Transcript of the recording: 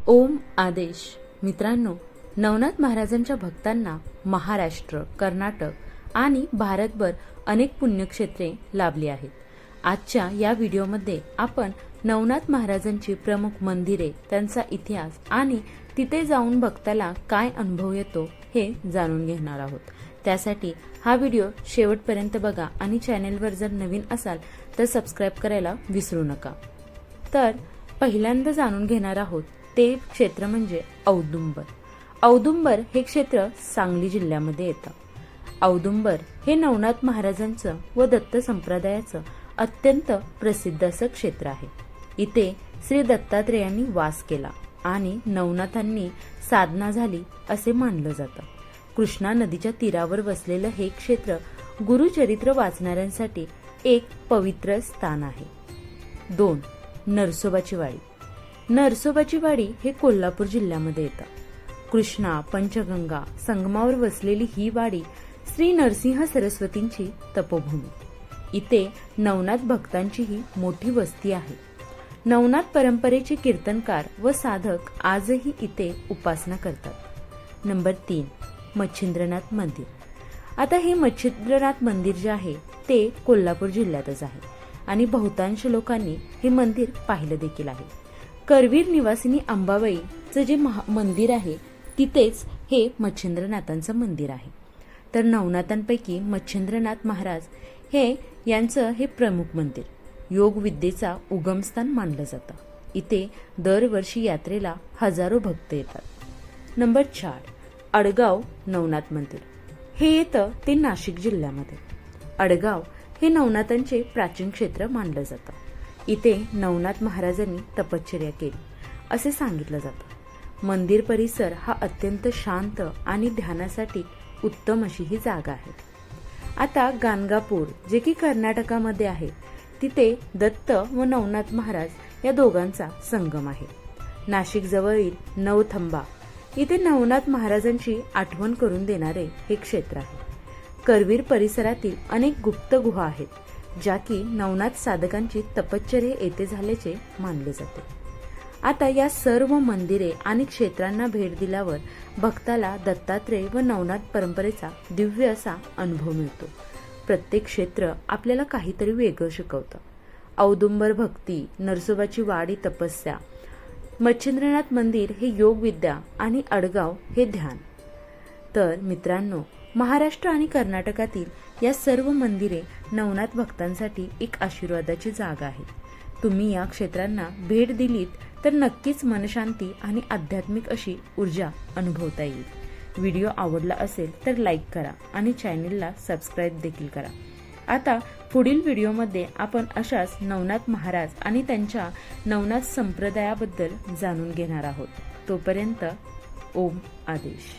ओम आदेश. मित्रांनो, नवनाथ महाराजांच्या भक्तांना महाराष्ट्र, कर्नाटक आणि भारतभर अनेक पुण्यक्षेत्रे लाभली आहेत. आजच्या या व्हिडिओमध्ये आपण नवनाथ महाराजांची प्रमुख मंदिरे, त्यांचा इतिहास आणि तिथे जाऊन भक्ताला काय अनुभव येतो हे जाणून घेणार आहोत. त्यासाठी हा व्हिडिओ शेवटपर्यंत बघा आणि चॅनेलवर जर नवीन असाल तर सबस्क्राइब करायला विसरू नका. तर पहिल्यांदा जाणून घेणार आहोत ते क्षेत्र म्हणजे औदुंबर. औदुंबर हे क्षेत्र सांगली जिल्ह्यामध्ये येतं. औदुंबर हे नवनाथ महाराजांचं व दत्त संप्रदायाचं अत्यंत प्रसिद्ध असं क्षेत्र आहे. इथे श्री दत्तात्रेयांनी वास केला आणि नवनाथांनी साधना झाली असे मानलं जातं. कृष्णा नदीच्या तीरावर वसलेलं हे क्षेत्र गुरुचरित्र वाचणाऱ्यांसाठी एक पवित्र स्थान आहे. 2. नरसोबाची वाडी. नरसोबाची वाडी हे कोल्हापूर जिल्ह्यामध्ये येतं. कृष्णा पंचगंगा संगमावर वसलेली ही वाडी श्री नरसिंह सरस्वतींची तपोभूमी. इथे नवनाथ भक्तांची ही मोठी वस्ती आहे. नवनाथ परंपरेचे कीर्तनकार व साधक आजही इथे उपासना करतात. नंबर 3. मच्छिंद्रनाथ मंदिर. आता हे मच्छिंद्रनाथ मंदिर जे आहे ते कोल्हापूर जिल्ह्यातच आहे आणि बहुतांश लोकांनी हे मंदिर पाहिलं देखील आहे. करवीर निवासिनी अंबाबाईचं जे मंदिर आहे तिथेच हे मच्छिंद्रनाथांचं मंदिर आहे. तर नवनाथांपैकी मच्छिंद्रनाथ महाराज हे यांचं हे प्रमुख मंदिर योग विद्येचा उगमस्थान मानलं जातं. इथे दरवर्षी यात्रेला हजारो भक्त येतात. नंबर 4. अडगाव नवनाथ मंदिर. हे येतं ते नाशिक जिल्ह्यामध्ये. अडगाव हे नवनाथांचे प्राचीन क्षेत्र मानलं जातं. इथे नवनाथ महाराजांनी तपश्चर्या केली असे सांगितलं जातं. मंदिर परिसर हा अत्यंत शांत आणि ध्यानासाठी उत्तम अशी ही जागा आहे. आता गाणगापूर जे की कर्नाटकामध्ये आहे तिथे दत्त व नवनाथ महाराज या दोघांचा संगम आहे. नाशिक जवळील नवथंबा इथे नवनाथ महाराजांची आठवण करून देणारे हे क्षेत्र आहे. करवीर परिसरातील अनेक गुप्त गुहा आहेत ज्या की नवनाथ साधकांची तपश्चर्या येथे झाल्याचे मानले जाते. आता या सर्व मंदिरे आणि क्षेत्रांना भेट दिल्यावर भक्ताला दत्तात्रेय व नवनाथ परंपरेचा दिव्य असा अनुभव मिळतो. प्रत्येक क्षेत्र आपल्याला काहीतरी वेगळं शिकवतं. औदुंबर भक्ती, नरसोबाची वाडी तपस्या, मच्छिंद्रनाथ मंदिर हे योग विद्या आणि अडगाव हे ध्यान. तर मित्रांनो, महाराष्ट्र आणि कर्नाटकातील या सर्व मंदिरे नवनाथ भक्तांसाठी एक आशीर्वादाची जागा आहे. तुम्ही या क्षेत्रांना भेट दिलीत तर नक्कीच मनशांती आणि आध्यात्मिक अशी ऊर्जा अनुभवता येईल. व्हिडिओ आवडला असेल तर लाईक करा आणि चॅनेलला सबस्क्राईब देखील करा. आता पुढील व्हिडिओमध्ये आपण अशाच नवनाथ महाराज आणि त्यांच्या नवनाथ संप्रदायाबद्दल जाणून घेणार आहोत. तोपर्यंत ओम आदेश.